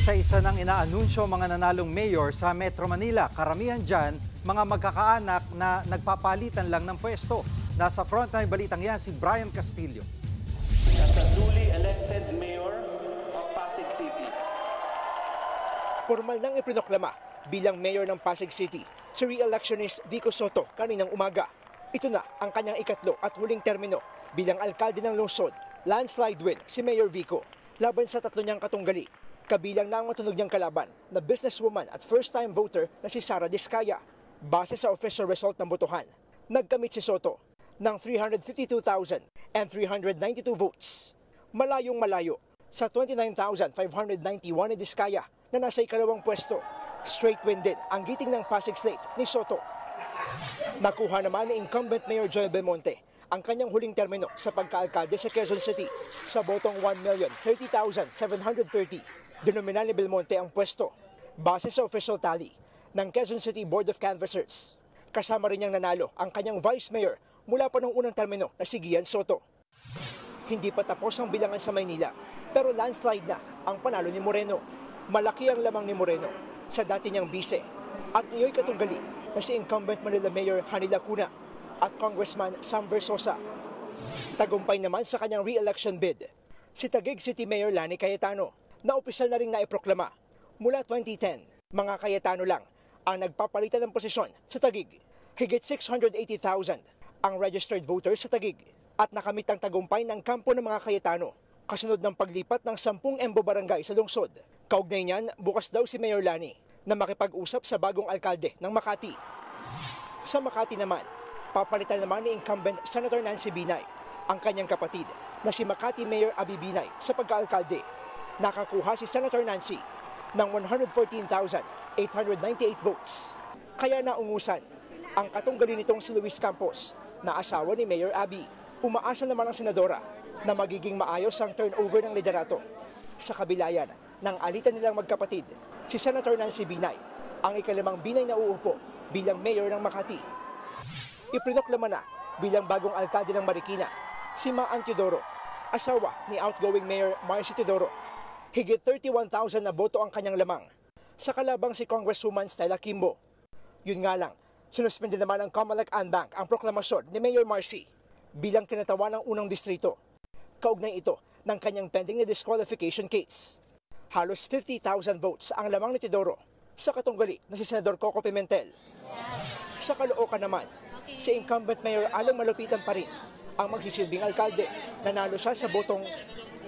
Isa-isa nang inaanunsyo mga nanalong mayor sa Metro Manila. Karamihan dyan, mga magkakaanak na nagpapalitan lang ng pwesto. Nasa frontline balitang yan si Brian Castillo. As a duly elected mayor of Pasig City. Formal nang ipinoklama bilang mayor ng Pasig City si re-electionist Vico Soto kaninang umaga. Ito na ang kanyang ikatlo at huling termino bilang alkalde ng lungsod. Landslide win si Mayor Vico laban sa tatlo niyang katunggali. Kabilang na ang matunog niyang kalaban na businesswoman at first-time voter na si Sara Diskaya. Base sa official result ng botohan, nagkamit si Soto ng 352,392 votes. Malayong malayo sa 29,591 ni Diskaya na nasa ikalawang pwesto. Straight win din ang giting ng Pasig slate ni Soto. Nakuha naman ni incumbent Mayor Joel Belmonte ang kanyang huling termino sa pagkaalkalde sa Quezon City sa botong 1,030,730. Denominal ni Belmonte ang pwesto base sa official tally ng Quezon City Board of Canvassers. Kasama rin niyang nanalo ang kanyang vice mayor mula pa noong unang termino na si Gian Soto. Hindi pa tapos ang bilangan sa Maynila pero landslide na ang panalo ni Moreno. Malaki ang lamang ni Moreno sa dati niyang bise at iyo'y katunggali na si incumbent Manila Mayor Hani Lacuna at Congressman Sam Versosa. Tagumpay naman sa kanyang re-election bid si Taguig City Mayor Lani Cayetano na opisyal na rin naiproklama. Mula 2010, mga Cayetano lang ang nagpapalitan ng posisyon sa Taguig. Higit 680,000 ang registered voters sa Taguig at nakamit ang tagumpay ng kampo ng mga Cayetano kasunod ng paglipat ng 10 embo barangay sa lungsod. Kaugnay niyan, bukas daw si Mayor Lani na makipag-usap sa bagong alkalde ng Makati. Sa Makati naman, papalitan naman ni incumbent Senator Nancy Binay ang kanyang kapatid na si Makati Mayor Abi Binay sa pagkaalkalde. Nakakuha si Senator Nancy ng 114,898 votes. Kaya naungusan ang katunggali nitong si Luis Campos na asawa ni Mayor Abi. Umaasa naman ang senadora na magiging maayos ang turnover ng liderato. Sa kabilayan ng alitan nilang magkapatid, si Senator Nancy Binay ang ikalimang Binay na uupo bilang mayor ng Makati. Ipinoklama na bilang bagong alkalde ng Marikina si Maan Teodoro, asawa ni outgoing Mayor Marcy Teodoro. Higit 31,000 na boto ang kanyang lamang sa kalabang si Congresswoman Stella Kimbo. Yun nga lang, sinuspende naman ng Comelec-An Bank ang proklamasyon ni Mayor Marcy bilang kinatawa ng unang distrito. Kaugnay ito ng kanyang pending na disqualification case. Halos 50,000 votes ang lamang ni Teodoro sa katunggali na si Senador Coco Pimentel. Sa Caloocan naman, si incumbent Mayor Alang Malupitan pa rin ang magsisilbing alkalde. Nanalo siya sa botong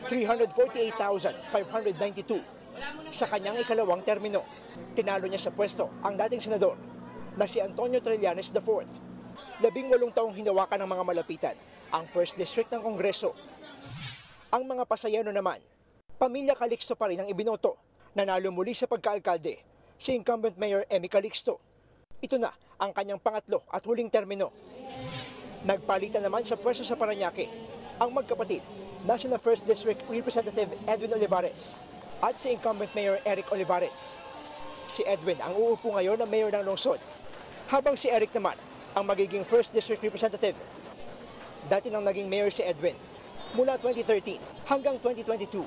348,592 sa kanyang ikalawang termino. Tinalo niya sa pwesto ang dating senador na si Antonio Trillanes IV. 18 taong hinawakan ng mga malapitan ang First District ng Kongreso. Ang mga pasayano naman, pamilya Calixto pa rin ang ibinoto. Nanalo muli sa pagkaalkalde si incumbent Mayor Emmy Calixto. Ito na ang kanyang pangatlo at huling termino. Nagpalitan naman sa pwesto sa Parañaque ang magkapatid na sina First District Representative Edwin Olivares at si incumbent Mayor Eric Olivares. Si Edwin ang uupo ngayon na mayor ng lungsod, habang si Eric naman ang magiging First District Representative. Dati nang naging mayor si Edwin mula 2013 hanggang 2022.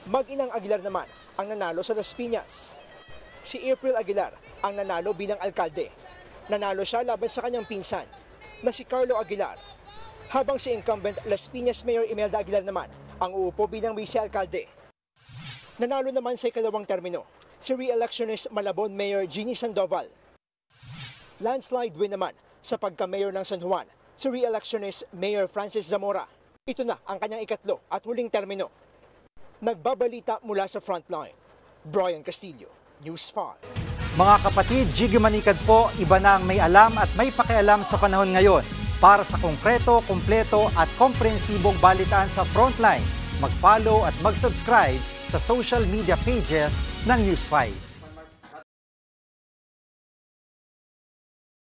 Mag-inang Aguilar naman ang nanalo sa Las Piñas. Si April Aguilar ang nanalo bilang alkalde. Nanalo siya laban sa kanyang pinsan na si Carlo Aguilar. Habang si incumbent Las Piñas Mayor Imelda Aguilar naman ang uupo bilang vice-alkalde. Nanalo naman sa ikalawang termino si re-electionist Malabon Mayor Jeannie Sandoval. Landslide win naman sa pagka-mayor ng San Juan si re-electionist Mayor Francis Zamora. Ito na ang kanyang ikatlo at huling termino. Nagbabalita mula sa frontline, Brian Castillo, News 5. Mga kapatid, Jiggy Manikad po, iba na ang may alam at may pakialam sa panahon ngayon. Para sa konkreto, kumpleto at komprehensibong balitaan sa Frontline, mag-follow at mag-subscribe sa social media pages ng News 5.